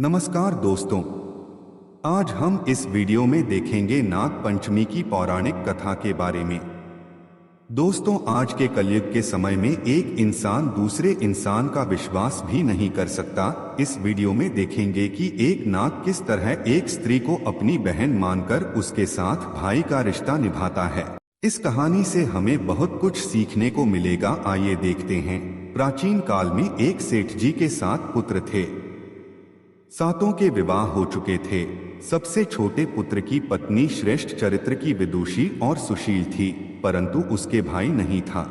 नमस्कार दोस्तों, आज हम इस वीडियो में देखेंगे नाग पंचमी की पौराणिक कथा के बारे में। दोस्तों, आज के कलयुग के समय में एक इंसान दूसरे इंसान का विश्वास भी नहीं कर सकता। इस वीडियो में देखेंगे कि एक नाग किस तरह एक स्त्री को अपनी बहन मानकर उसके साथ भाई का रिश्ता निभाता है। इस कहानी से हमें बहुत कुछ सीखने को मिलेगा। आइए देखते हैं। प्राचीन काल में एक सेठ जी के 7 पुत्र थे। 7 के विवाह हो चुके थे। सबसे छोटे पुत्र की पत्नी श्रेष्ठ चरित्र की विदुषी और सुशील थी, परंतु उसके भाई नहीं था।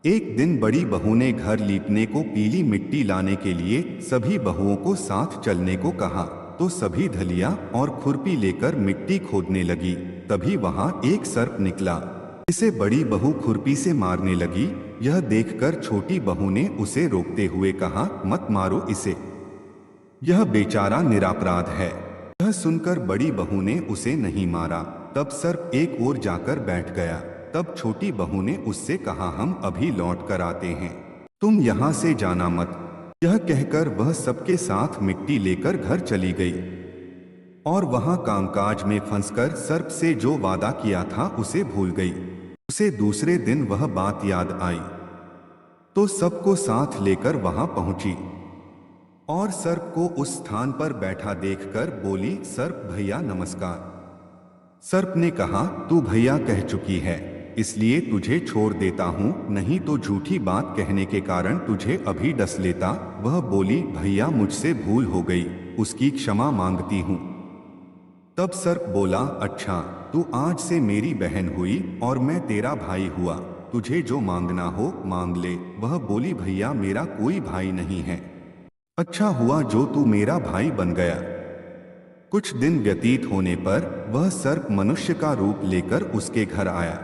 एक दिन बड़ी बहू ने घर लीपने को पीली मिट्टी लाने के लिए सभी बहुओं को साथ चलने को कहा, तो सभी धलिया और खुरपी लेकर मिट्टी खोदने लगी। तभी वहां एक सर्प निकला। इसे बड़ी बहू खुरपी से मारने लगी। यह देखकर छोटी बहू ने उसे रोकते हुए कहा, मत मारो इसे, यह बेचारा निरपराध है। यह सुनकर बड़ी बहू ने उसे नहीं मारा। तब सर्प एक ओर जाकर बैठ गया। तब छोटी बहू ने उससे कहा, हम अभी लौट कर आते हैं, तुम यहाँ से जाना मत। यह कहकर वह सबके साथ मिट्टी लेकर घर चली गई और वहां कामकाज में फंसकर सर्प से जो वादा किया था उसे भूल गई। उसे दूसरे दिन वह बात याद आई तो सबको साथ लेकर वहां पहुंची और सर्प को उस स्थान पर बैठा देखकर बोली, सर्प भैया नमस्कार। सर्प ने कहा, तू भैया कह चुकी है, इसलिए तुझे छोड़ देता हूँ, नहीं तो झूठी बात कहने के कारण तुझे अभी डस लेता। वह बोली, भैया मुझसे भूल हो गई, उसकी क्षमा मांगती हूँ। तब सर्प बोला, अच्छा, तू आज से मेरी बहन हुई और मैं तेरा भाई हुआ, तुझे जो मांगना हो मांग ले। वह बोली, भैया मेरा कोई भाई नहीं है, अच्छा हुआ जो तू मेरा भाई बन गया। कुछ दिन व्यतीत होने पर वह सर्प मनुष्य का रूप लेकर उसके घर आया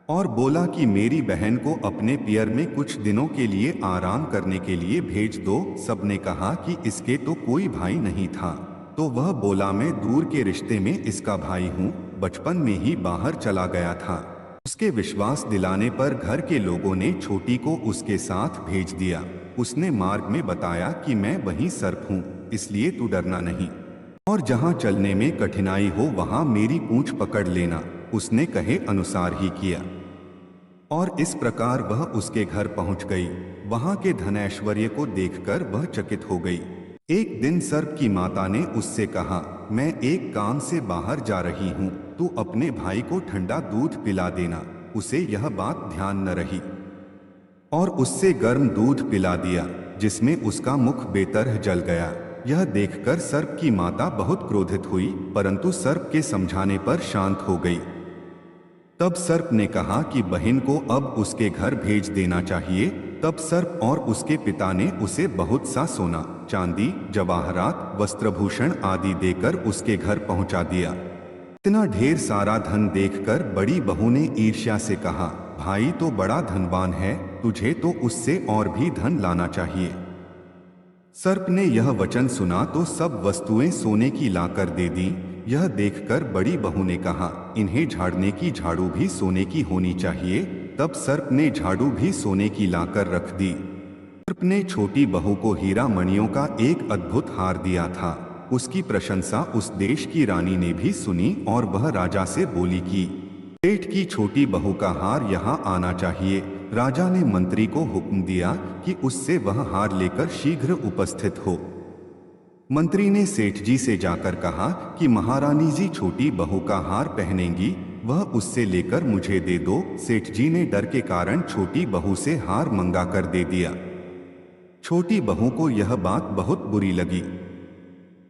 और बोला कि मेरी बहन को अपने पियर में कुछ दिनों के लिए आराम करने के लिए भेज दो। सबने कहा कि इसके तो कोई भाई नहीं था, तो वह बोला, मैं दूर के रिश्ते में इसका भाई हूँ, बचपन में ही बाहर चला गया था। उसके विश्वास दिलाने पर घर के लोगों ने छोटी को उसके साथ भेज दिया। उसने मार्ग में बताया कि मैं वही सर्प हूँ, इसलिए तू डरना नहीं और जहाँ चलने में कठिनाई हो वहाँ मेरी पूंछ पकड़ लेना। उसने कहे अनुसार ही किया और इस प्रकार वह उसके घर पहुँच गई। वहाँ के धन ऐश्वर्य को देखकर वह चकित हो गई। एक दिन सर्प की माता ने उससे कहा, मैं एक काम से बाहर जा रही हूँ, तू अपने भाई को ठंडा दूध पिला देना। उसे यह बात ध्यान न रही और उससे गर्म दूध पिला दिया, जिसमें उसका मुख बेतरह जल गया। यह देखकर सर्प की माता बहुत क्रोधित हुई, परंतु सर्प के समझाने पर शांत हो गई। तब सर्प ने कहा कि बहन को अब उसके घर भेज देना चाहिए। तब सर्प और उसके पिता ने उसे बहुत सा सोना, चांदी, जवाहरात, वस्त्रभूषण आदि देकर उसके घर पहुंचा दिया। इतना ढेर सारा धन देखकर बड़ी बहू ने ईर्ष्या से कहा, भाई तो बड़ा धनवान है, तुझे तो उससे और भी धन लाना चाहिए। सर्प ने यह वचन सुना तो सब वस्तुएं सोने की लाकर दे दी। यह देखकर बड़ी बहू ने कहा, इन्हें झाड़ने की झाड़ू भी सोने की होनी चाहिए। तब सर्प ने झाड़ू भी सोने की लाकर रख दी। सर्प ने छोटी बहू को हीरा मणियों का एक अद्भुत हार दिया था। उसकी प्रशंसा उस देश की रानी ने भी सुनी और वह राजा से बोली कि सेठ की छोटी बहू का हार यहाँ आना चाहिए। राजा ने मंत्री को हुक्म दिया कि उससे वह हार लेकर शीघ्र उपस्थित हो। मंत्री ने सेठ जी से जाकर कहा कि महारानी जी छोटी बहू का हार पहनेंगी, वह उससे लेकर मुझे दे दो। सेठ जी ने डर के कारण छोटी बहू से हार मंगा कर दे दिया। छोटी बहू को यह बात बहुत बुरी लगी।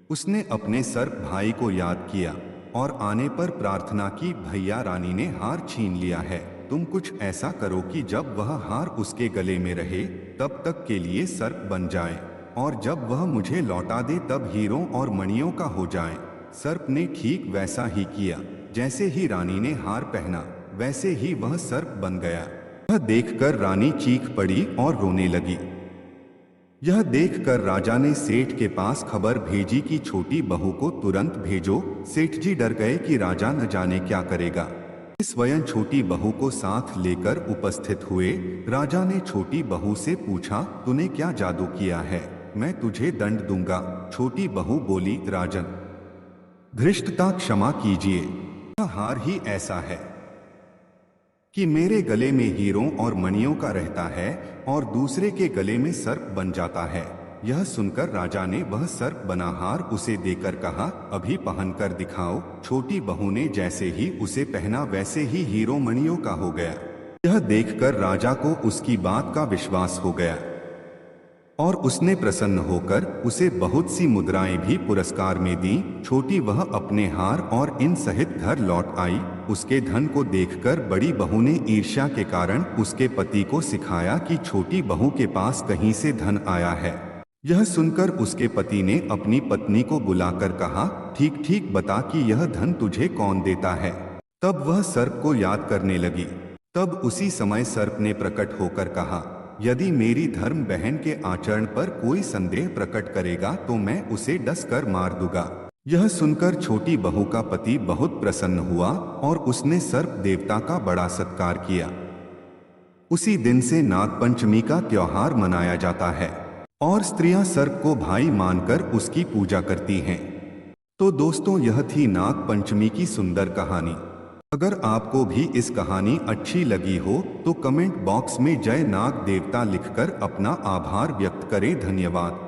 उसने अपने सर्प भाई को याद किया और आने पर प्रार्थना की, भैया रानी ने हार छीन लिया है, तुम कुछ ऐसा करो कि जब वह हार उसके गले में रहे तब तक के लिए सर्प बन जाए और जब वह मुझे लौटा दे तब हीरों और मणियों का हो जाए। सर्प ने ठीक वैसा ही किया। जैसे ही रानी ने हार पहना वैसे ही वह सर्प बन गया। यह देखकर रानी चीख पड़ी और रोने लगी। यह देखकर राजा ने सेठ के पास खबर भेजी कि छोटी बहू को तुरंत भेजो। सेठ जी डर गए कि राजा न जाने क्या करेगा। स्वयं छोटी बहू को साथ लेकर उपस्थित हुए। राजा ने छोटी बहू से पूछा, तूने क्या जादू किया है, मैं तुझे दंड दूंगा। छोटी बहू बोली, राजन धृष्टता क्षमा कीजिए, यह हार ही ऐसा है कि मेरे गले में हीरों और मणियों का रहता है और दूसरे के गले में सर्प बन जाता है। यह सुनकर राजा ने वह सर्प बना हार उसे देकर कहा, अभी पहनकर दिखाओ। छोटी बहू ने जैसे ही उसे पहना वैसे ही हीरो मणियों का हो गया। यह देखकर राजा को उसकी बात का विश्वास हो गया और उसने प्रसन्न होकर उसे बहुत सी मुद्राएं भी पुरस्कार में दी। छोटी वह अपने हार और इन सहित घर लौट आई। उसके धन को देखकर बड़ी बहू ने ईर्ष्या के कारण उसके पति को सिखाया कि छोटी बहू के पास कहीं से धन आया है। यह सुनकर उसके पति ने अपनी पत्नी को बुलाकर कहा, ठीक ठीक बता कि यह धन तुझे कौन देता है। तब वह सर्प को याद करने लगी। तब उसी समय सर्प ने प्रकट होकर कहा, यदि मेरी धर्म बहन के आचरण पर कोई संदेह प्रकट करेगा तो मैं उसे डस कर मार दूंगा। यह सुनकर छोटी बहू का पति बहुत प्रसन्न हुआ और उसने सर्प देवता का बड़ा सत्कार किया। उसी दिन से नागपंचमी का त्योहार मनाया जाता है और स्त्रियां सर्प को भाई मानकर उसकी पूजा करती हैं। तो दोस्तों, यह थी नागपंचमी की सुंदर कहानी। अगर आपको भी इस कहानी अच्छी लगी हो तो कमेंट बॉक्स में जय नाग देवता लिखकर अपना आभार व्यक्त करें। धन्यवाद।